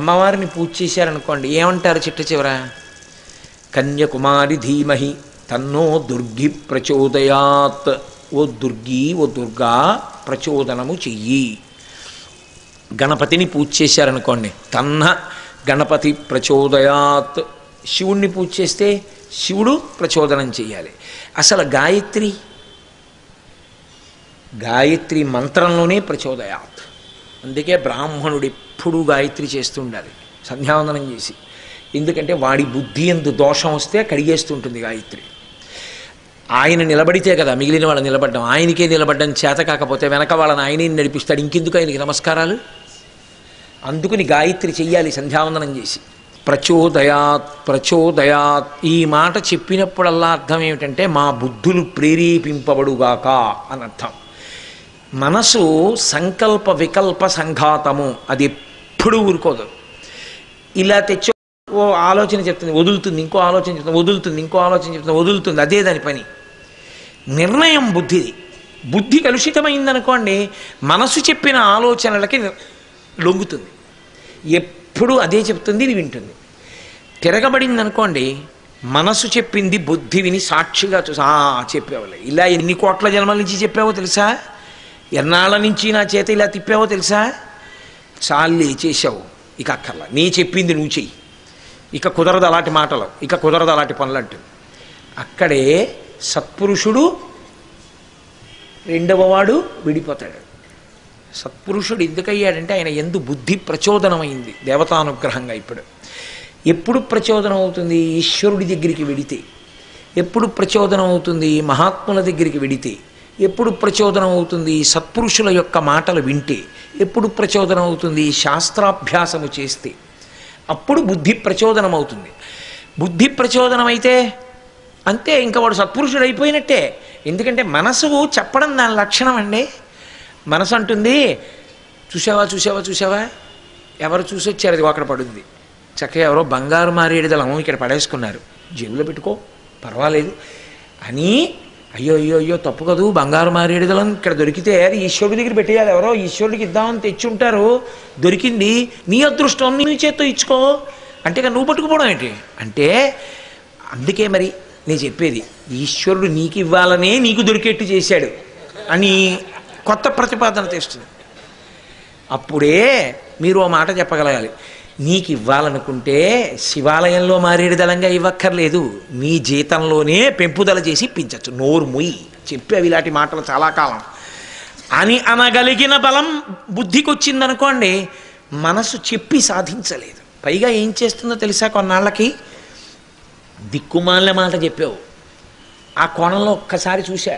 అమ్మవారిని పూజ చేశారనుకోండి, ఏమంటారు చిట్ట చివర? కన్యకుమారి ధీమహి తన్నో దుర్గి ప్రచోదయాత్. ఓ దుర్గి, ఓ దుర్గా ప్రచోదనము చెయ్యి. గణపతిని పూజ చేశారనుకోండి, తన్న గణపతి ప్రచోదయాత్. శివుణ్ణి పూజ చేస్తే శివుడు ప్రచోదనం చెయ్యాలి. అసలు గాయత్రి మంత్రంలోనే ప్రచోదయాత్. అందుకే బ్రాహ్మణుడు ఎప్పుడూ గాయత్రి చేస్తూ ఉండాలి సంధ్యావందనం చేసి. ఎందుకంటే వాడి బుద్ధి ఎందు దోషం వస్తే కడిగేస్తుంటుంది గాయత్రి. ఆయన నిలబడితే కదా మిగిలిన వాళ్ళు నిలబడ్డం. ఆయనకే నిలబడ్డం చేత కాకపోతే వెనక వాళ్ళని ఆయనే నడిపిస్తాడు. ఇంకెందుకు ఆయనకి నమస్కారాలు? అందుకుని గాయత్రి చెయ్యాలి సంధ్యావందనం చేసి. ప్రచోదయాత్ ఈ మాట చెప్పినప్పుడల్లా అర్థం ఏమిటంటే మా బుద్ధులు ప్రేరేపింపబడుగాక అని అర్థం. మనసు సంకల్ప వికల్ప సంఘాతము, అది ఎప్పుడూ ఊరుకోదు. ఇలా తెచ్చో ఓ ఆలోచన చెప్తుంది, వదులుతుంది, ఇంకో ఆలోచన చెప్తుంది, వదులుతుంది, ఇంకో ఆలోచన చెప్తుంది, వదులుతుంది. అదే దాని పని. నిర్ణయం బుద్ధిది. బుద్ధి కలుషితమైందనుకోండి, మనసు చెప్పిన ఆలోచనలకి లొంగుతుంది. ఎప్పుడు అదే చెప్తుంది, ఇది వింటుంది. తిరగబడింది అనుకోండి, మనసు చెప్పింది బుద్ధి విని సాక్షిగా చూసి చెప్పేవాళ్ళే. ఇలా ఎన్ని కోట్ల జన్మల నుంచి చెప్పావో తెలుసా? ఎన్నాళ్ళ నుంచి నా చేత ఇలా తిప్పావో తెలుసా? చాలే చేసావు, ఇక అక్కర్లా, నీ చెప్పింది నువ్వు చెయ్యి, ఇక కుదరదు అలాంటి మాటలు, ఇక కుదరదు అలాంటి పనులు అంటుంది. అక్కడే సత్పురుషుడు రెండవవాడు విడిపోతాడు. సత్పురుషుడు ఎందుకయ్యాడంటే ఆయన ఎందు బుద్ధి ప్రచోదనమైంది దేవతానుగ్రహంగా. ఎప్పుడు ప్రచోదనం అవుతుంది? ఈశ్వరుడి దగ్గరికి వెడితే. ఎప్పుడు ప్రచోదనం అవుతుంది? మహాత్ముల దగ్గరికి వెడితే. ఎప్పుడు ప్రచోదనం అవుతుంది? సత్పురుషుల యొక్క మాటలు వింటే. ఎప్పుడు ప్రచోదనం అవుతుంది? శాస్త్రాభ్యాసము చేస్తే. అప్పుడు బుద్ధి ప్రచోదనం అవుతుంది. బుద్ధి ప్రచోదనం అయితే అంతే, ఇంకా వాడు సత్పురుషుడు అయిపోయినట్టే. ఎందుకంటే మనసు చెప్పడం దాని లక్షణం అండి. మనసు అంటుంది, చూసావా చూసావా చూసావా, ఎవరు చూసి వచ్చారు, అది అక్కడ పడుంది. చక్కగా ఎవరో బంగారు మారేడుదలం ఇక్కడ పడేసుకున్నారు, జేబులో పెట్టుకో పర్వాలేదు అని. అయ్యో అయ్యో అయ్యో తప్పు కదూ, బంగారు మారేడుదలం ఇక్కడ దొరికితే అది ఈశ్వరుడి దగ్గర పెట్టేయాలి. ఎవరో ఈశ్వరుడికి ఇద్దామని తెచ్చుంటారు, దొరికింది, నీ అదృష్టం, నీ చేత్తో ఇచ్చుకో అంటే నువ్వు పట్టుకుపోవడం ఏంటి అంటే. అందుకే మరి నేను చెప్పేది, ఈశ్వరుడు నీకు ఇవ్వాలనే నీకు దొరికేట్టు చేశాడు అని కొత్త ప్రతిపాదన తెస్తుంది. అప్పుడే మీరు ఓ మాట చెప్పగలగాలి, నీకు ఇవ్వాలనుకుంటే శివాలయంలో మారేడుదలంగా ఇవ్వక్కర్లేదు, నీ జీతంలోనే పెంపుదల చేసి ఇప్పించచ్చు. నోరు మొయ్యి చెప్పేవి ఇలాంటి మాటలు చాలా కాలం అని అనగలిగిన బలం బుద్ధికి వచ్చిందనుకోండి, మనసు చెప్పి సాధించలేదు. పైగా ఏం చేస్తుందో తెలుసా, కొన్నాళ్ళకి దిక్కుమాలిన మాట చెప్పావు, ఆ కోణంలో ఒక్కసారి చూశా,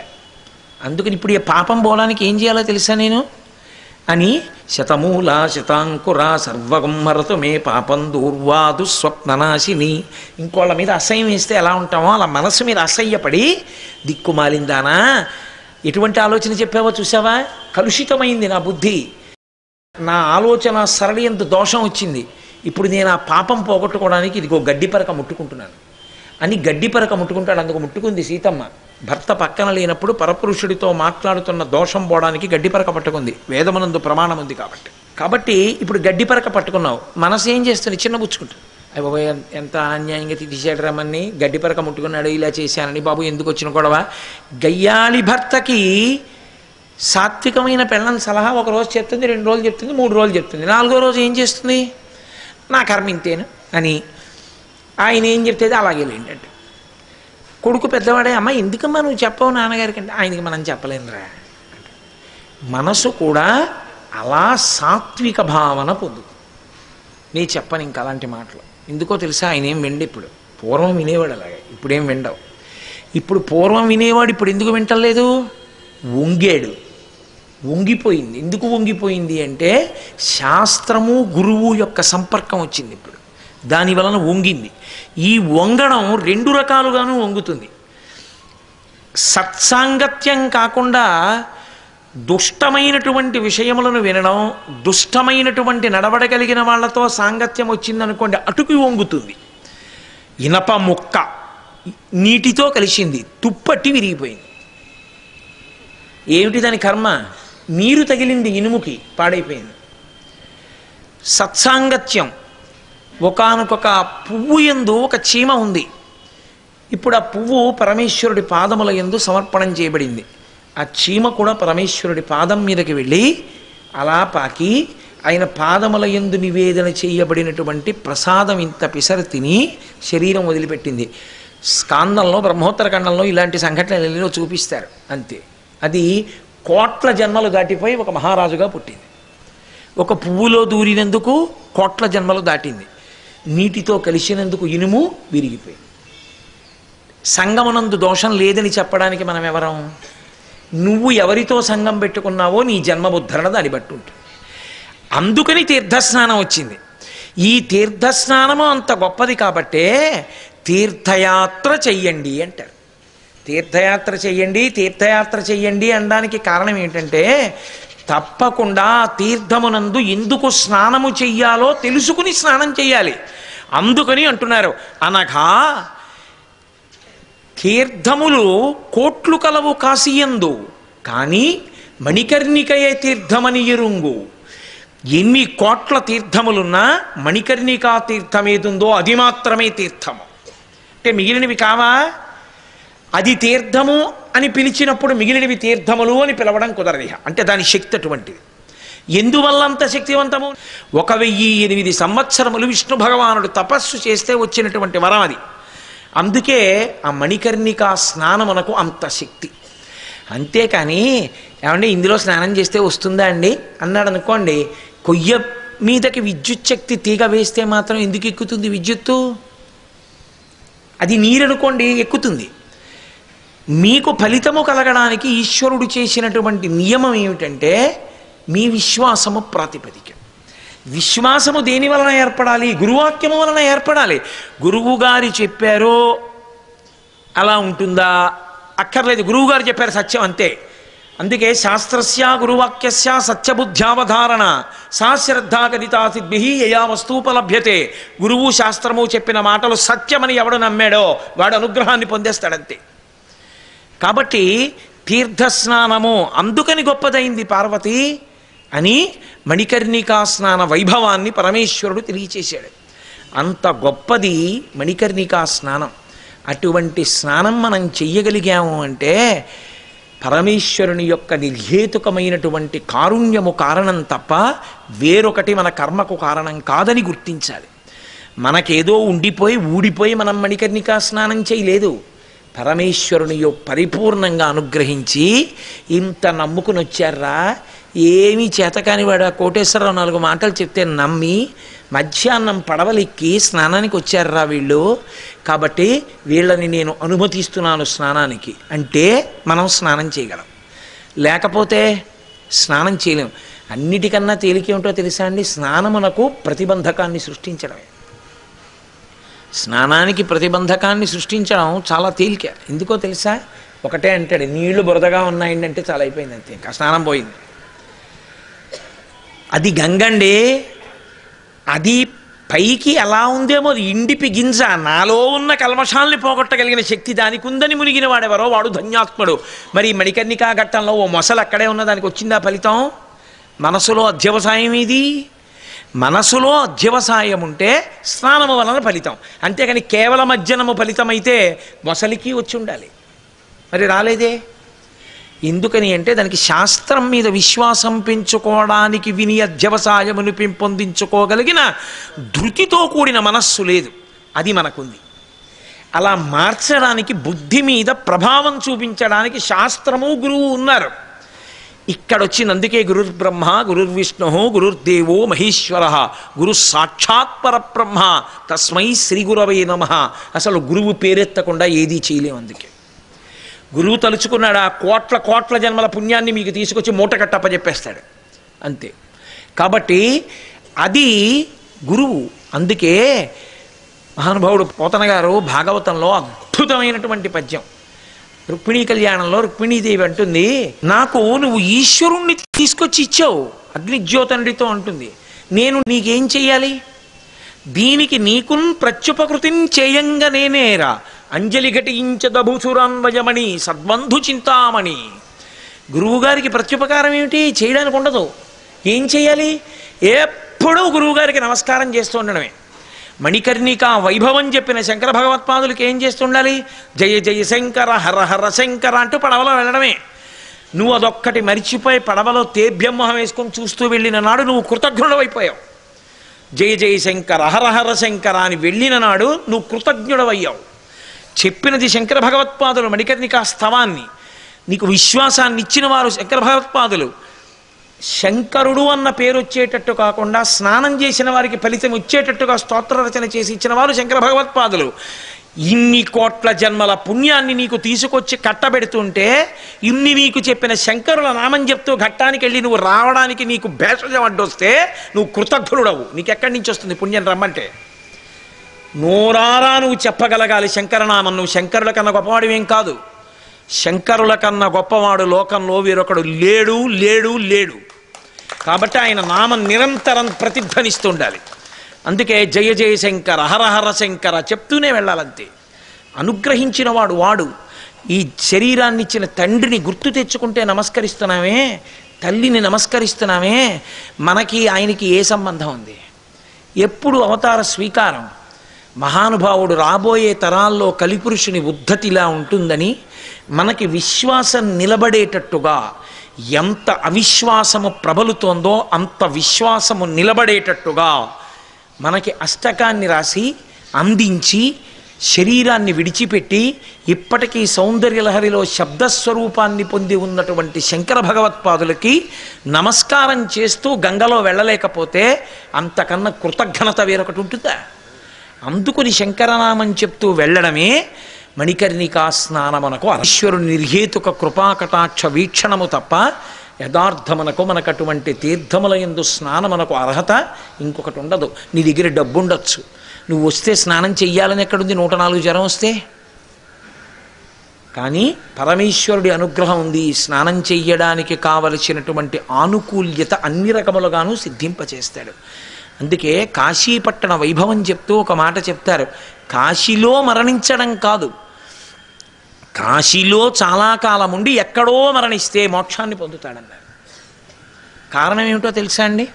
అందుకని ఇప్పుడు ఈ పాపం పోవడానికి ఏం చేయాలో తెలుసా నేను అని, శతమూల శతాంకుర సర్వగమ్మరతు మే పాపం దూర్వాదు స్వప్ననాశిని. ఇంకోళ్ళ మీద అసహ్యం వేస్తే ఎలా ఉంటామో అలా మనసు మీద అసహ్యపడి, దిక్కుమాలిందానా ఎటువంటి ఆలోచన చెప్పావో చూసావా, కలుషితమైంది నా బుద్ధి, నా ఆలోచన సరళి ఎంత దోషం వచ్చింది, ఇప్పుడు నేను ఆ పాపం పోగొట్టుకోవడానికి ఇదిగో గడ్డిపరక ముట్టుకుంటున్నాను అని గడ్డిపరక ముట్టుకుంటాడు. అందుకు ముట్టుకుంది సీతమ్మ. భర్త పక్కన లేనప్పుడు పరపురుషుడితో మాట్లాడుతున్న దోషం పోవడానికి గడ్డిపరక పట్టుకుంది, వేదమనందు ప్రమాణం ఉంది కాబట్టి ఇప్పుడు గడ్డిపరక పట్టుకున్నావు, మనసు ఏం చేస్తుంది, చిన్నబుచ్చుకుంటుంది. అయ్య బాబు ఎంత అన్యాయంగా తీసాడు రమ్మని, గడ్డిపరక ముట్టుకున్నాడు, ఇలా చేశానని, బాబు ఎందుకు వచ్చిన గొడవ. గయ్యాళి భర్తకి సాత్వికమైన పెళ్ళం సలహా ఒక రోజు చెప్తుంది, 2 రోజులు చెప్తుంది, 3 రోజులు చెప్తుంది, 4వ రోజు ఏం చేస్తుంది, నా కర్మ ఇంతేను అని ఆయన ఏం చెప్తే అలాగే ఏంటంటే. కొడుకు పెద్దవాడే, అమ్మ ఎందుకమ్మా నువ్వు చెప్పవు నాన్నగారికి అంటే, ఆయనకి మనం చెప్పలేనురా. మనసు కూడా అలా సాత్విక భావన పొందుతుంది. నీ చెప్పను ఇంకా అలాంటి మాటలు. ఎందుకో తెలుసా, ఆయన ఏం విండు. ఇప్పుడు పూర్వం వినేవాడు అలాగే, ఇప్పుడేం విండవు. ఇప్పుడు పూర్వం వినేవాడు, ఇప్పుడు ఎందుకు వింటలేదు, వంగాడు, వంగిపోయింది. ఎందుకు వంగిపోయింది అంటే శాస్త్రము గురువు యొక్క సంపర్కం వచ్చింది ఇప్పుడు, దాని వలన వంగింది. ఈ వంగడం 2 రకాలుగాను వంగుతుంది. సత్సాంగత్యం కాకుండా దుష్టమైనటువంటి విషయములను వినడం, దుష్టమైనటువంటి నడవడగలిగిన వాళ్ళతో సాంగత్యం వచ్చిందనుకోండి, అటుకు వంగుతుంది. ఇనప ముక్క నీటితో కలిసింది, తుప్పట్టి విరిగిపోయింది. ఏమిటి దాని కర్మ, నీరు తగిలింది ఇనుముకి, పాడైపోయింది. సత్సాంగత్యం ఒకానొక పువ్వు యందు ఒక చీమ ఉంది. ఇప్పుడు ఆ పువ్వు పరమేశ్వరుడి పాదముల యందు సమర్పణం చేయబడింది. ఆ చీమ కూడా పరమేశ్వరుడి పాదం మీదకి వెళ్ళి అలా పాకి ఆయన పాదముల యందు నివేదన చేయబడినటువంటి ప్రసాదం ఇంత పిసరు తిని శరీరం వదిలిపెట్టింది. స్కాందంలో బ్రహ్మోత్తర ఖండంలో ఇలాంటి సంఘటనలు చూపిస్తారు. అంతే. అది కోట్ల జన్మలు దాటిపోయి ఒక మహారాజుగా పుట్టింది. ఒక పువ్వులో దూరినందుకు కోట్ల జన్మలు దాటింది. నీటితో కలిసినందుకు ఇనుము విరిగిపోయింది. సంగమనందు దోషం లేదని చెప్పడానికి మనం ఎవరం? నువ్వు ఎవరితో సంగం పెట్టుకున్నావో నీ జన్మబుద్ధరణ దాన్ని బట్టి ఉంటుంది. అందుకని తీర్థస్నానం వచ్చింది. ఈ తీర్థస్నానము అంత గొప్పది కాబట్టే తీర్థయాత్ర చెయ్యండి అంటారు. తీర్థయాత్ర చెయ్యండి, తీర్థయాత్ర చెయ్యండి అనడానికి కారణం ఏంటంటే తప్పకుండా తీర్థమునందు ఎందుకు స్నానము చెయ్యాలో తెలుసుకుని స్నానం చెయ్యాలి. అందుకని అంటున్నారు. అనగా తీర్థములు కోట్లు కలవు కాశీయందు, కానీ మణికర్ణికయే తీర్థమని ఎరుంగు. ఎన్ని కోట్ల తీర్థములున్నా మణికర్ణికా తీర్థం ఏదుందో అది మాత్రమే తీర్థము. అంటే మిగిలినవి కావా? అది తీర్థము అని పిలిచినప్పుడు మిగిలినవి తీర్థములు అని పిలవడం కుదరదు. అంటే దాని శక్తి అటువంటిది. ఎందువల్ల అంత శక్తివంతము? 1008 సంవత్సరములు విష్ణు భగవానుడు తపస్సు చేస్తే వచ్చినటువంటి వరం అది. అందుకే ఆ మణికర్ణికా స్నానమునకు అంత శక్తి. అంతేకాని ఏమంటే ఇందులో స్నానం చేస్తే వస్తుందా అండి అన్నాడు అనుకోండి, కొయ్య మీదకి విద్యుత్ శక్తి తీగ వేస్తే మాత్రం ఎందుకు ఎక్కుతుంది విద్యుత్తు? అది నీరనుకోండి ఎక్కుతుంది. మీకు ఫలితము కలగడానికి ఈశ్వరుడు చేసినటువంటి నియమం ఏమిటంటే మీ విశ్వాసము ప్రాతిపదిక. విశ్వాసము దేని వలన ఏర్పడాలి? గురువాక్యము వలన ఏర్పడాలి. గురువుగారు చెప్పారో అలా ఉంటుందా? అక్కర్లేదు. గురువుగారు చెప్పారు సత్యం అంతే. అందుకే శాస్త్రస్య గురువాక్యస్య సత్యబుద్ధ్యావధారణ సా శ్రద్ధా కదితా సిద్భిః యయా వస్తూపలభ్యతే. గురువు శాస్త్రము చెప్పిన మాటలు సత్యమని ఎవడు నమ్మాడో వాడు అనుగ్రహాన్ని పొందేస్తాడంతే. కాబట్టి తీర్థస్నానము అందుకని గొప్పదైంది పార్వతి అని మణికర్ణికా స్నాన వైభవాన్ని పరమేశ్వరుడు తెలియచేశాడు. అంత గొప్పది మణికర్ణికా స్నానం. అటువంటి స్నానం మనం చెయ్యగలిగాము అంటే పరమేశ్వరుని యొక్క నిర్హేతుకమైనటువంటి కారుణ్యము కారణం తప్ప వేరొకటి మన కర్మకు కారణం కాదని గుర్తించాలి. మనకేదో ఉండిపోయి ఊడిపోయి మనం మణికర్ణికా స్నానం చేయలేదు. పరమేశ్వరుని పరిపూర్ణంగా అనుగ్రహించి ఇంత నమ్ముకుని వచ్చారా, ఏమీ చేతకాని వాడు ఆ కోటేశ్వరరావు 4 మాటలు చెప్తే నమ్మి మధ్యాహ్నం పడవలెక్కి స్నానానికి వచ్చారా వీళ్ళు, కాబట్టి వీళ్ళని నేను అనుమతిస్తున్నాను స్నానానికి అంటే మనం స్నానం చేయగలం. లేకపోతే స్నానం చేయలేం. అన్నిటికన్నా తేలికేమిటో తెలుసా అండి? స్నానమునకు ప్రతిబంధకాన్ని సృష్టించడమే. స్నానానికి ప్రతిబంధకాన్ని సృష్టించడం చాలా తేలిక. ఎందుకో తెలుసా? ఒకటే అంటాడు, నీళ్లు బురదగా ఉన్నాయండి అంటే చాలా అయిపోయింది, అంతే, ఇంకా స్నానం పోయింది. అది గంగండి. అది పైకి ఎలా ఉందేమో అది ఇండిపి గింజ. నాలో ఉన్న కల్మషాల్ని పోగొట్టగలిగిన శక్తి దానికి ఉందని మునిగిన వాడెవరో వాడు ధన్యాత్ముడు. మరి మణికర్ణికా ఘట్టంలో ఓ మొసలు అక్కడే ఉన్న దానికి వచ్చిందా ఫలితం? మనసులో అధ్యవసాయం ఇది. మనసులో అధ్యవసాయం ఉంటే స్నానము వలన ఫలితం. అంతేకాని కేవలం అజ్జనము ఫలితమైతే మొసలికి వచ్చి ఉండాలి, మరి రాలేదే. ఎందుకని అంటే దానికి శాస్త్రం మీద విశ్వాసం పెంచుకోవడానికి విని అధ్యవసాయమును పెంపొందించుకోగలిగిన ధృతితో కూడిన మనస్సు లేదు. అది మనకుంది. అలా మార్చడానికి బుద్ధి మీద ప్రభావం చూపించడానికి శాస్త్రము గురువు ఉన్నారు. ఇక్కడొచ్చింది. అందుకే గురుర్బ్రహ్మ గురుర్విష్ణు గురుర్దేవో మహేశ్వర గురు సాక్షాత్ పరబ్రహ్మ తస్మై శ్రీ గురవే నమః. అసలు గురువు పేరెత్తకుండా ఏదీ చేయలేము. అందుకే గురువు తలుచుకున్నాడు ఆ కోట్ల కోట్ల జన్మల పుణ్యాన్ని మీకు తీసుకొచ్చి మూట కట్టప్పచెప్పేస్తాడు, అంతే. కాబట్టి అది గురువు. అందుకే మహానుభావుడు పోతన గారు భాగవతంలో అద్భుతమైనటువంటి పద్యం, రుక్మిణీ కళ్యాణంలో రుక్మిణీదేవి అంటుంది, నాకు నువ్వు ఈశ్వరుణ్ణి తీసుకొచ్చి ఇచ్చావు అగ్నిజ్యోతండితో అంటుంది, నేను నీకేం చెయ్యాలి? దీనికి నీకున్ ప్రత్యుపకృతిం చేయంగా నేనేరా అంజలి ఘటించదభూసురాన్వయమణి సద్బంధు చింతామణి. గురువుగారికి ప్రత్యుపకారం ఏమిటి? చేయడానికి ఉండదు. ఏం చేయాలి? ఎప్పుడూ గురువుగారికి నమస్కారం చేస్తూ ఉండడమే. మణికర్ణిక వైభవం చెప్పిన శంకర భగవత్పాదులకి ఏం చేస్తుండాలి? జయ జయ శంకర హర హర శంకర అంటూ పడవలో వెళ్ళడమే. నువ్వు అదొక్కటి మరిచిపోయి పడవలో తేభ్యమొహం వేసుకొని చూస్తూ వెళ్ళిన నాడు నువ్వు కృతజ్ఞుడవైపోయావు. జయ జయ శంకర హర హర శంకర అని వెళ్ళిన నాడు నువ్వు కృతజ్ఞుడవయ్యావు. చెప్పినది శంకర భగవత్పాదులు మణికర్ణికా స్తవాన్ని. నీకు విశ్వాసాన్ని ఇచ్చిన వారు శంకర భగవత్పాదులు. శంకరుడు అన్న పేరు వచ్చేటట్టు కాకుండా స్నానం చేసిన వారికి ఫలితం వచ్చేటట్టుగా స్తోత్ర రచన చేసి ఇచ్చిన వారు శంకర భగవత్పాదులు. ఇన్ని కోట్ల జన్మల పుణ్యాన్ని నీకు తీసుకొచ్చి కట్టబెడుతుంటే ఇన్ని నీకు చెప్పిన శంకరుల నామం చెప్తూ ఘట్టానికి వెళ్ళి నువ్వు రావడానికి నీకు భేషజం అడ్డొస్తే నువ్వు కృతజ్ఞుడవు. నీకెక్కడి నుంచి వస్తుంది పుణ్యం రమ్మంటే? నోరారా నువ్వు చెప్పగలగాలి శంకరనామం. నువ్వు శంకరుల కన్నా గొప్పవాడివేం కాదు. శంకరుల కన్నా గొప్పవాడు లోకంలో వేరొకడు లేడు లేడు లేడు. కాబట్టి ఆయన నామం నిరంతరం ప్రతిధ్వనిస్తూ ఉండాలి. అందుకే జయ జయ శంకర హర హర శంకర చెప్తూనే వెళ్ళాలంతే. అనుగ్రహించిన వాడు ఈ శరీరాన్ని ఇచ్చిన తండ్రిని గుర్తు తెచ్చుకుంటే నమస్కరిస్తున్నామే, తల్లిని నమస్కరిస్తున్నామే, మనకి ఆయనకి ఏ సంబంధం ఉంది? ఎప్పుడు అవతార స్వీకారం. మహానుభావుడు రాబోయే తరాల్లో కలిపురుషుని ఉద్ధతిలా ఉంటుందని మనకి విశ్వాసం నిలబడేటట్టుగా, ఎంత అవిశ్వాసము ప్రబలుతోందో అంత విశ్వాసము నిలబడేటట్టుగా మనకి అష్టకాన్ని రాసి అందించి శరీరాన్ని విడిచిపెట్టి ఇప్పటికీ సౌందర్యలహరిలో శబ్దస్వరూపాన్ని పొంది ఉన్నటువంటి శంకర భగవత్పాదులకి నమస్కారం చేస్తూ గంగలో వెళ్ళలేకపోతే అంతకన్నా కృతజ్ఞత వేరొకటి ఉంటుందా? అందుకుని శంకరనామం చెప్తూ వెళ్ళడమే మణికర్ణికా స్నానమునకు ఈశ్వరుని నిర్హేతుక కృపాకటాక్ష వీక్షణము తప్ప యథార్థమునకు మనకు అటువంటి తీర్థముల యందు స్నానమునకు అర్హత ఇంకొకటి ఉండదు. నీ దగ్గర డబ్బు ఉండొచ్చు, నువ్వు వస్తే స్నానం చెయ్యాలని ఎక్కడుంది? 104 జ్వరం వస్తే. కానీ పరమేశ్వరుడి అనుగ్రహం ఉంది. స్నానం చెయ్యడానికి కావలసినటువంటి ఆనుకూల్యత అన్ని రకములుగాను సిద్ధింపచేస్తాడు. అందుకే కాశీపట్టణ వైభవం చెప్తూ ఒక మాట చెప్తారు. కాశీలో మరణించడం కాదు, కాశీలో చాలా కాలం ఉండి ఎక్కడో మరణిస్తే మోక్షాన్ని పొందుతాడన్నారు. కారణం ఏమిటో తెలుసా అండి?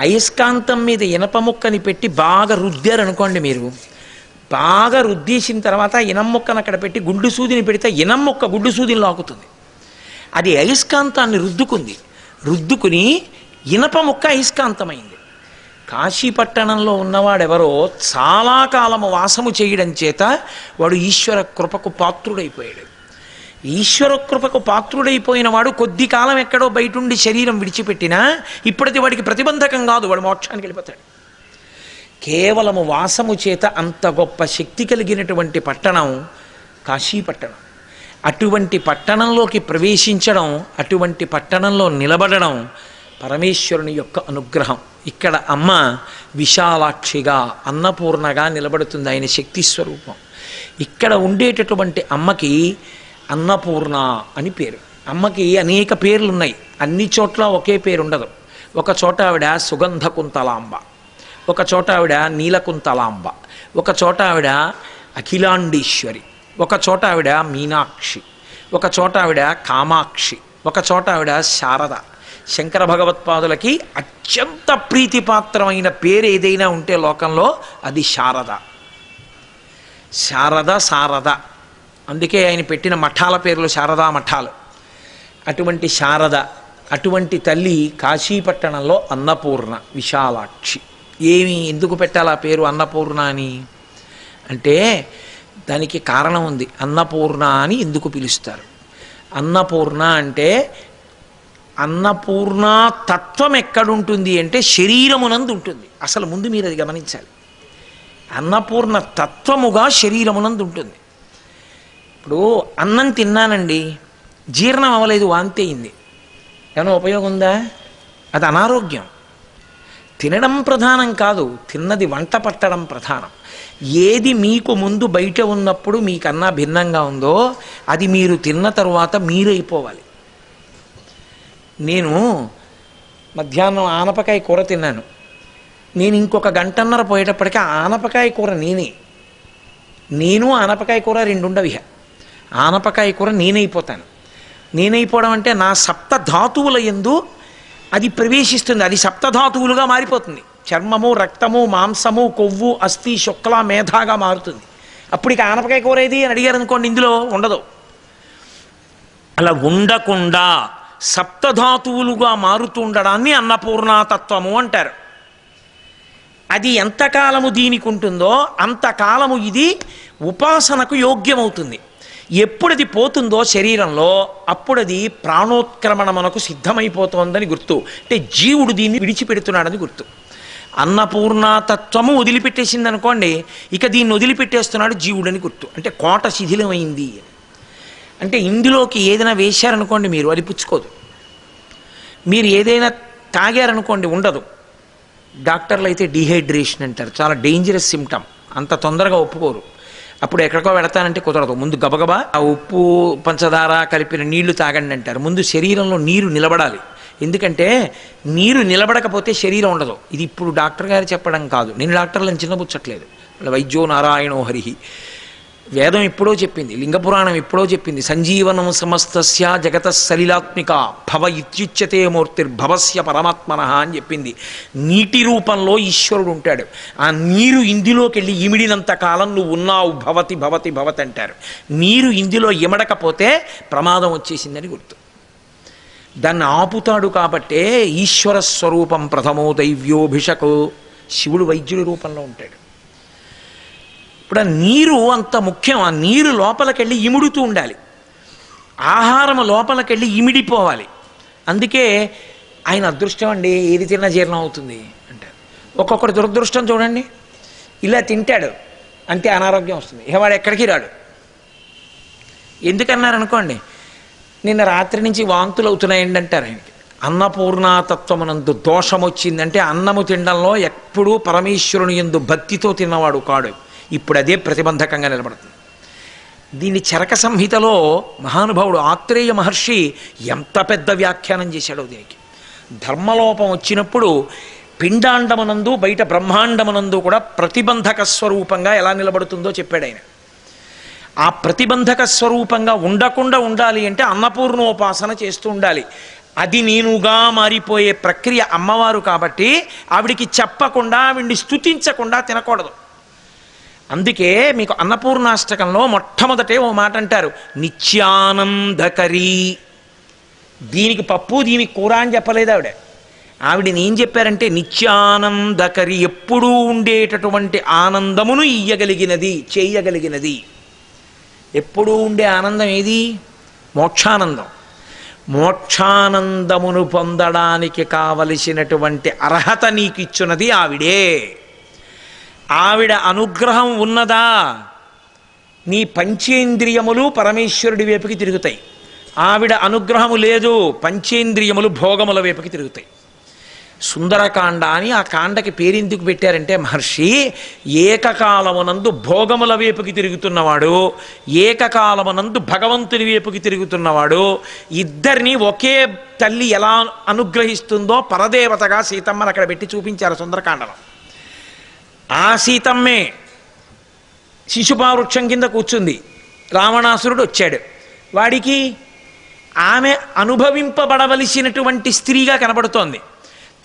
అయస్కాంతం మీద ఇనప ముక్కని పెట్టి బాగా రుద్దారనుకోండి, మీరు బాగా రుద్దేసిన తర్వాత ఇనం ముక్కను అక్కడ పెట్టి గుండు సూదిని పెడితే ఇనం ముక్క గుండు సూదిని లాగుతుంది. అది అయస్కాంతాన్ని రుద్దుకుని ఇనప ముక్క అయస్కాంతమైంది. కాశీపట్టణంలో ఉన్నవాడెవరో చాలా కాలము వాసము చేయడం చేత వాడు ఈశ్వర కృపకు పాత్రుడైపోయాడు. ఈశ్వర కృపకు పాత్రుడైపోయిన వాడు కొద్ది కాలం ఎక్కడో బయటుండి శరీరం విడిచిపెట్టినా ఇప్పటిది వాడికి ప్రతిబంధకం కాదు, వాడు మోక్షానికి వెళ్ళిపోతాడు. కేవలము వాసము చేత అంత గొప్ప శక్తి కలిగినటువంటి పట్టణం కాశీపట్టణం. అటువంటి పట్టణంలోకి ప్రవేశించడం, అటువంటి పట్టణంలో నిలబడడం పరమేశ్వరుని యొక్క అనుగ్రహం. ఇక్కడ అమ్మ విశాలాక్షిగా అన్నపూర్ణగా నిలబడుతుంది, ఆయన శక్తి స్వరూపం. ఇక్కడ ఉండేటటువంటి అమ్మకి అన్నపూర్ణ అని పేరు. అమ్మకి అనేక పేర్లు ఉన్నాయి, అన్ని చోట్ల ఒకే పేరు ఉండదు. ఒక చోట ఆవిడ సుగంధ కుంతలాంబ, ఒక చోట ఆవిడ నీలకుంతలాంబ, ఒక చోట ఆవిడ అఖిలాండేశ్వరి, ఒక చోట ఆవిడ మీనాక్షి, ఒక చోట ఆవిడ కామాక్షి, ఒక చోట ఆవిడ శారద. శంకర భగవత్పాదులకి అత్యంత ప్రీతిపాత్రమైన పేరు ఏదైనా ఉంటే లోకంలో అది శారద. శారద. అందుకే ఆయన పెట్టిన మఠాల పేర్లు శారదా మఠాలు. అటువంటి శారద, అటువంటి తల్లి కాశీపట్టణంలో అన్నపూర్ణ విశాలాక్షి. ఎందుకు పెట్టాలి ఆ పేరు అన్నపూర్ణ అని అంటే దానికి కారణం ఉంది. అన్నపూర్ణ అని ఎందుకు పిలుస్తారు? అన్నపూర్ణ అంటే అన్నపూర్ణ తత్వం ఎక్కడుంటుంది అంటే శరీరమునందు ఉంటుంది. అసలు ముందు మీరు అది గమనించాలి. అన్నపూర్ణ తత్వముగా శరీరమునందు ఉంటుంది. ఇప్పుడు అన్నం తిన్నానండి, జీర్ణం అవ్వలేదు, వాంతి అయింది, ఏమైనా ఉపయోగం ఉందా? అది అనారోగ్యం. తినడం ప్రధానం కాదు, తిన్నది వంట పట్టడం ప్రధానం. ఏది మీకు ముందు బయట ఉన్నప్పుడు మీకన్నా భిన్నంగా ఉందో అది మీరు తిన్న తరువాత మీరైపోవాలి. నేను మధ్యాహ్నం ఆనపకాయ కూర తిన్నాను, నేను ఇంకొక గంటన్నర పోయేటప్పటికీ ఆనపకాయ కూర నేను ఆనపకాయ కూర రెండు ఉండవి. ఆనపకాయ కూర నేనైపోతాను. నేనైపోవడం అంటే నా సప్తధాతువుల యందు అది ప్రవేశిస్తుంది, అది సప్తధాతువులుగా మారిపోతుంది. చర్మము, రక్తము, మాంసము, కొవ్వు, అస్థి, శుక్ల, మేధాగా మారుతుంది. అప్పుడు ఇక ఆనపకాయ కూరేది అని అడిగారు అనుకోండి, ఇందులో ఉండదు. అలా ఉండకుండా సప్తధాతువులుగా మారుతుండడాన్ని అన్నపూర్ణాతత్వము అంటారు. అది ఎంతకాలము దీనికి ఉంటుందో అంతకాలము ఇది ఉపాసనకు యోగ్యమవుతుంది. ఎప్పుడు అది పోతుందో శరీరంలో అప్పుడు అది ప్రాణోత్క్రమణమునకు సిద్ధమైపోతోందని గుర్తు. అంటే జీవుడు దీన్ని విడిచిపెడుతున్నాడని గుర్తు. అన్నపూర్ణాతత్వము వదిలిపెట్టేసింది అనుకోండి, ఇక దీన్ని వదిలిపెట్టేస్తున్నాడు జీవుడని గుర్తు. అంటే కోట శిథిలమైంది. అంటే ఇందులోకి ఏదైనా వేశారనుకోండి మీరు, అది పుచ్చుకోదు. మీరు ఏదైనా తాగారనుకోండి, ఉండదు. డాక్టర్లు అయితే డీహైడ్రేషన్ అంటారు, చాలా డేంజరస్ సిమ్టమ్, అంత తొందరగా ఒప్పుకోరు. అప్పుడు ఎక్కడికో వెళతానంటే కుదరదు. ముందు గబగబా ఆ ఉప్పు పంచదార కలిపిన నీళ్లు తాగండి అంటారు. ముందు శరీరంలో నీరు నిలబడాలి. ఎందుకంటే నీరు నిలబడకపోతే శరీరం ఉండదు. ఇది ఇప్పుడు డాక్టర్ గారు చెప్పడం కాదు, నేను డాక్టర్లను చిన్నపుచ్చట్లేదు. వైద్యో నారాయణో హరిహి. వేదం ఎప్పుడో చెప్పింది, లింగపురాణం ఎప్పుడో చెప్పింది. సంజీవనం సమస్తస్య జగత సలిలాత్మిక భవ ఇత్యుచ్యతే మూర్తిర్భవస్య పరమాత్మనః అని చెప్పింది. నీటి రూపంలో ఈశ్వరుడు ఉంటాడు. ఆ నీరు ఇందులోకి వెళ్ళి ఇమిడినంత కాలం నువ్వు ఉన్నావు, భవతి భవతి భవతి అంటారు. నీరు ఇందులో ఇమడకపోతే ప్రమాదం వచ్చేసిందని గుర్తు. దాన్ని ఆపుతాడు. కాబట్టే ఈశ్వర స్వరూపం ప్రథమో దైవ్యోభిషకు. శివుడు వైద్యుడి రూపంలో ఉంటాడు. ఇప్పుడు ఆ నీరు అంత ముఖ్యం. ఆ నీరు లోపలికెళ్ళి ఇముడుతూ ఉండాలి. ఆహారం లోపలికెళ్ళి ఇమిడిపోవాలి. అందుకే ఆయన అదృష్టం అండి, ఏది తిన్నా జీర్ణం అవుతుంది అంటారు. ఒక్కొక్కటి దురదృష్టం చూడండి, ఇలా తింటాడు అంతే అనారోగ్యం వస్తుంది, ఇక వాడు ఎక్కడికి రాడు. ఎందుకన్నారనుకోండి, నిన్న రాత్రి నుంచి వాంతులు అవుతున్నాయండి అంటారు ఆయనకి. అన్నపూర్ణాతత్వమునందు దోషం వచ్చిందంటే అన్నము తినడంలో ఎప్పుడూ పరమేశ్వరుని యందు భక్తితో తిన్నవాడు కాడు. ఇప్పుడు అదే ప్రతిబంధకంగా నిలబడుతుంది. దీన్ని చరక సంహితలో మహానుభావుడు ఆత్రేయ మహర్షి ఎంత పెద్ద వ్యాఖ్యానం చేశాడో దీనికి. ధర్మలోపం వచ్చినప్పుడు పిండాండమునందు బయట బ్రహ్మాండమునందు కూడా ప్రతిబంధక స్వరూపంగా ఎలా నిలబడుతుందో చెప్పాడు ఆయన. ఆ ప్రతిబంధక స్వరూపంగా ఉండకుండా ఉండాలి అంటే అన్నపూర్ణోపాసన చేస్తూ ఉండాలి. అది నేనుగా మారిపోయే ప్రక్రియ అమ్మవారు కాబట్టి ఆవిడికి చెప్పకుండా, ఆవిడ్ని స్తుతించకుండా తినకూడదు. అందుకే మీకు అన్నపూర్ణాష్టకంలో మొట్టమొదటే ఓ మాట అంటారు, నిత్యానందకరీ. దీనికి పప్పు దీనికి కూర అని చెప్పలేదు ఆవిడ. ఆవిడని ఏం చెప్పారంటే నిత్యానందకరి, ఎప్పుడూ ఉండేటటువంటి ఆనందమును ఇయ్యగలిగినది, చేయగలిగినది. ఎప్పుడూ ఉండే ఆనందం ఏది? మోక్షానందం. మోక్షానందమును పొందడానికి కావలసినటువంటి అర్హత నీకు ఇచ్చున్నది ఆవిడే. ఆవిడ అనుగ్రహం ఉన్నదా, నీ పంచేంద్రియములు పరమేశ్వరుడి వైపుకి తిరుగుతాయి. ఆవిడ అనుగ్రహము లేదు, పంచేంద్రియములు భోగముల వైపుకి తిరుగుతాయి. సుందరకాండ అని ఆ కాండకి పేరెందుకు పెట్టారంటే మహర్షి, ఏకకాలమునందు భోగముల వైపుకి తిరుగుతున్నవాడు, ఏకకాలమునందు భగవంతుని వైపుకి తిరుగుతున్నవాడు, ఇద్దరిని ఒకే తల్లి ఎలా అనుగ్రహిస్తుందో పరదేవతగా సీతమ్మను అక్కడ పెట్టి చూపించారు సుందరకాండలో. ఆ సీతమ్మే శిశుపావృక్షం కింద కూర్చుంది. రావణాసురుడు వచ్చాడు, వాడికి ఆమె అనుభవింపబడవలసినటువంటి స్త్రీగా కనబడుతోంది.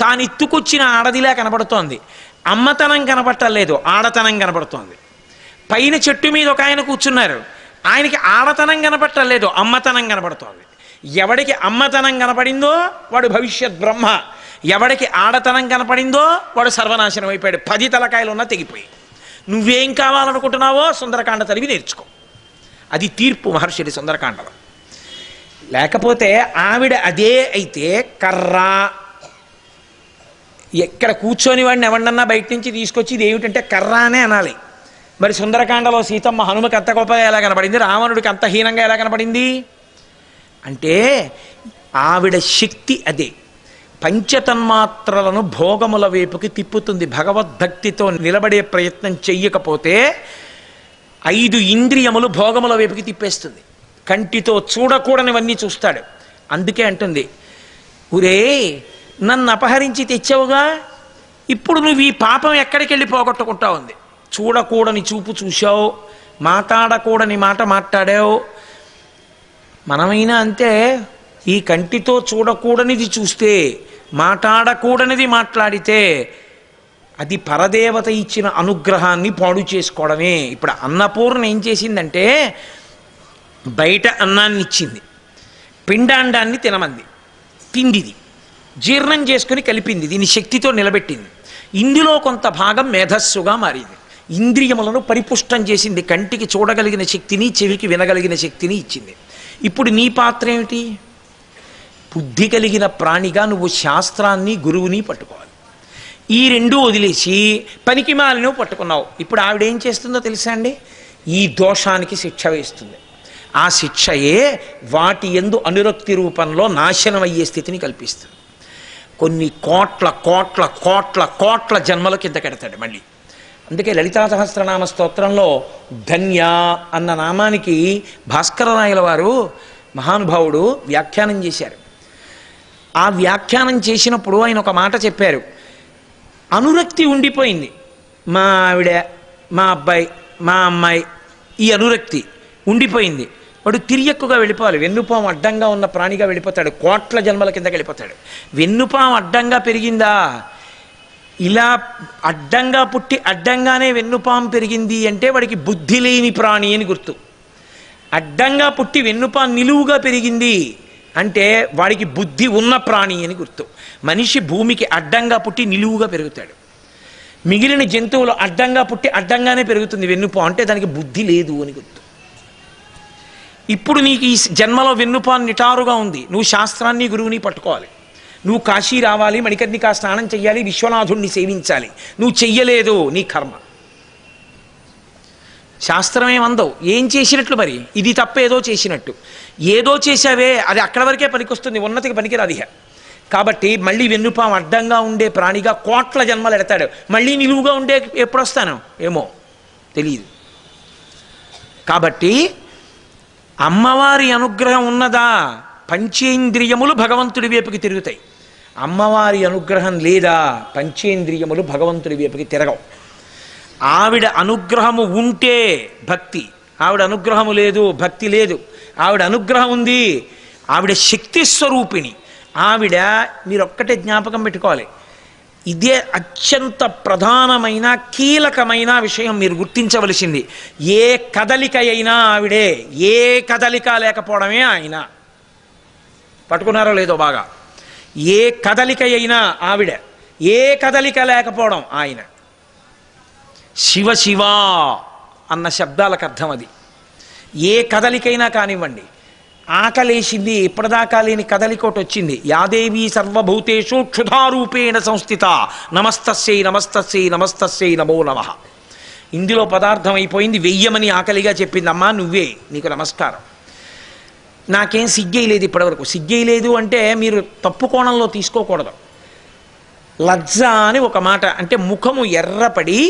తాను ఎత్తుకొచ్చిన ఆడదిలా కనబడుతోంది. అమ్మతనం కనబట్టలేదు, ఆడతనం కనబడుతోంది. పైన చెట్టు మీద ఒక ఆయన కూర్చున్నారు, ఆయనకి ఆడతనం కనబట్టలేదు, అమ్మతనం కనబడుతోంది. ఎవడికి అమ్మతనం కనపడిందో వాడు భవిష్యత్ బ్రహ్మ, ఎవడికి ఆడతనం కనపడిందో వాడు సర్వనాశనం అయిపోయాడు. 10 తలకాయలు ఉన్నా తెగిపోయి. నువ్వేం కావాలనుకుంటున్నావో సుందరకాండ చదివి నేర్చుకో. అది తీర్పు మహర్షిది సుందరకాండలో. లేకపోతే ఆవిడ అదే అయితే కర్ర, ఎక్కడ కూర్చొని వాడిని ఎవడన్నా బయట నుంచి తీసుకొచ్చి ఇది ఏమిటంటే కర్ర అనే అనాలి. మరి సుందరకాండలో సీతమ్మ హనుమకి అంత గొప్పగా ఎలా కనపడింది, రావణుడికి అంత హీనంగా ఎలా కనపడింది అంటే ఆవిడ శక్తి అదే. పంచతన్మాత్రలను భోగముల వైపుకి తిప్పుతుంది. భగవద్భక్తితో నిలబడే ప్రయత్నం చెయ్యకపోతే 5 ఇంద్రియములు భోగముల వైపుకి తిప్పేస్తుంది. కంటితో చూడకూడనివన్నీ చూస్తాడు. అందుకే అంటుంది, ఒరే నన్ను అపహరించి తెచ్చావుగా, ఇప్పుడు నువ్వు ఈ పాపం ఎక్కడికి వెళ్ళి పోగొట్టుకుంటావు ఉంది. చూడకూడని చూపు చూశావు, మాట్లాడకూడని మాట మాట్లాడావు. మనమైనా అంతే, ఈ కంటితో చూడకూడనిది చూస్తే, మాట్లాడకూడనిది మాట్లాడితే అది పరదేవత ఇచ్చిన అనుగ్రహాన్ని పాడు చేసుకోవడమే. ఇప్పుడు అన్నపూర్ణ ఏం చేసిందంటే బయట అన్నాన్ని ఇచ్చింది, పిండాండాన్ని తినమంది, తిండిది జీర్ణం చేసుకుని కలిపింది, దీని శక్తితో నిలబెట్టింది. ఇందులో కొంత భాగం మేధస్సుగా మారింది, ఇంద్రియములను పరిపుష్టం చేసింది, కంటికి చూడగలిగిన శక్తిని చెవికి వినగలిగిన శక్తిని ఇచ్చింది. ఇప్పుడు నీ పాత్ర ఏమిటి? బుద్ధి కలిగిన ప్రాణిగా నువ్వు శాస్త్రాన్ని గురువుని పట్టుకోవాలి. ఈ రెండూ వదిలేసి పనికి మాలినో పట్టుకున్నావు. ఇప్పుడు ఆవిడేం చేస్తుందో తెలుసా అండి? ఈ దోషానికి శిక్ష వేస్తుంది. ఆ శిక్షయే వాటి యందు అనురక్తి రూపంలో నాశనం అయ్యే స్థితిని కల్పిస్తుంది. కొన్ని కోట్ల కోట్ల కోట్ల కోట్ల జన్మల కింద కడతాడు మళ్ళీ. అందుకే లలితా సహస్రనామ స్తోత్రంలో ధన్య అన్న నామానికి భాస్కరరాయల వారు మహానుభావుడు వ్యాఖ్యానం చేశారు. ఆ వ్యాఖ్యానం చేసినప్పుడు ఆయన ఒక మాట చెప్పారు. అనురక్తి ఉండిపోయింది, మా ఆవిడ, మా అబ్బాయి, మా అమ్మాయి, ఈ అనురక్తి ఉండిపోయింది. వాడు తిరియక్కుగా వెళ్ళిపోవాలి. వెన్నుపాము అడ్డంగా ఉన్న ప్రాణిగా వెళ్ళిపోతాడు, కోట్ల జన్మల కిందకి వెళ్ళిపోతాడు. వెన్నుపాము అడ్డంగా పెరిగిందా? ఇలా అడ్డంగా పుట్టి అడ్డంగానే వెన్నుపాము పెరిగింది అంటే వాడికి బుద్ధి లేని ప్రాణి అని గుర్తు. అడ్డంగా పుట్టి వెన్నుపాము నిలువుగా పెరిగింది అంటే వాడికి బుద్ధి ఉన్న ప్రాణి అని గుర్తు. మనిషి భూమికి అడ్డంగా పుట్టి నిలువుగా పెరుగుతాడు. మిగిలిన జంతువులు అడ్డంగా పుట్టి అడ్డంగానే పెరుగుతుంది వెన్నుపాము అంటే దానికి బుద్ధి లేదు అని గుర్తు. ఇప్పుడు నీకు ఈ జన్మలో వెన్నుపాము నిటారుగా ఉంది, నువ్వు శాస్త్రాన్ని గురువుని పట్టుకోవాలి. నువ్వు కాశీ రావాలి, మణికర్ణికా స్నానం చెయ్యాలి, విశ్వనాథుణ్ణి సేవించాలి. నువ్వు చెయ్యలేదు, నీ కర్మ. శాస్త్రమేమందవు, ఏం చేసినట్లు మరి? ఇది తప్పేదో చేసినట్టు. ఏదో చేశావే అది అక్కడ వరకే పనికొస్తుంది, ఉన్నతికి పనికిరాది. కాబట్టి మళ్ళీ వెన్నుపాము అడ్డంగా ఉండే ప్రాణిగా కోట్ల జన్మలు ఎడతాడు. మళ్ళీ నిలువుగా ఉండే ఎప్పుడు వస్తాను ఏమో తెలియదు. కాబట్టి అమ్మవారి అనుగ్రహం ఉన్నదా, పంచేంద్రియములు భగవంతుడి వైపుకి తిరుగుతాయి. అమ్మవారి అనుగ్రహం లేదా, పంచేంద్రియములు భగవంతుడి వైపుకి తిరగవు. ఆవిడ అనుగ్రహము ఉంటే భక్తి, ఆవిడ అనుగ్రహము లేదు భక్తి లేదు. ఆవిడ అనుగ్రహం ఉంది, ఆవిడ శక్తి స్వరూపిణి. ఆవిడ, మీరు ఒక్కటే జ్ఞాపకం పెట్టుకోవాలి, ఇదే అత్యంత ప్రధానమైన కీలకమైన విషయం మీరు గుర్తించవలసింది. ఏ కదలిక అయినా ఆవిడే, ఏ కదలిక లేకపోవడమే ఆయన. పట్టుకున్నారో లేదో బాగా? ఏ కదలిక అయినా ఆవిడ, ఏ కదలిక లేకపోవడం ఆయన. శివ శివ అన్న శబ్దాలకు అర్థం అది. ఏ కదలికైనా కానివ్వండి. ఆకలేసింది, ఇప్పటిదాకా లేని కదలికోటి వచ్చింది. యాదేవి సర్వభూతేషు క్షుధారూపేణ సంస్థిత నమస్తస్యై నమస్తస్యై నమస్తస్యై నమో నమః. ఇందులో పదార్థం అయిపోయింది, వెయ్యమని ఆకలిగా చెప్పింది. అమ్మా నువ్వే, నీకు నమస్కారం. నాకేం సిగ్గేయలేదు ఇప్పటివరకు. సిగ్గేయలేదు అంటే మీరు తప్పు కోణంలో తీసుకోకూడదు. లజ్జ అని ఒక మాట, అంటే ముఖము ఎర్రపడి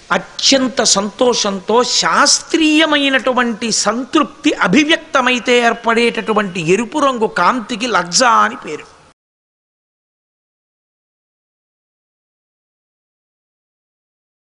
అత్యంత సంతోషంతో శాస్త్రీయమైనటువంటి సంతృప్తి అభివ్యక్తమైతే ఏర్పడేటటువంటి ఎరుపు రంగు కాంతికి లజ్జ అని పేరు.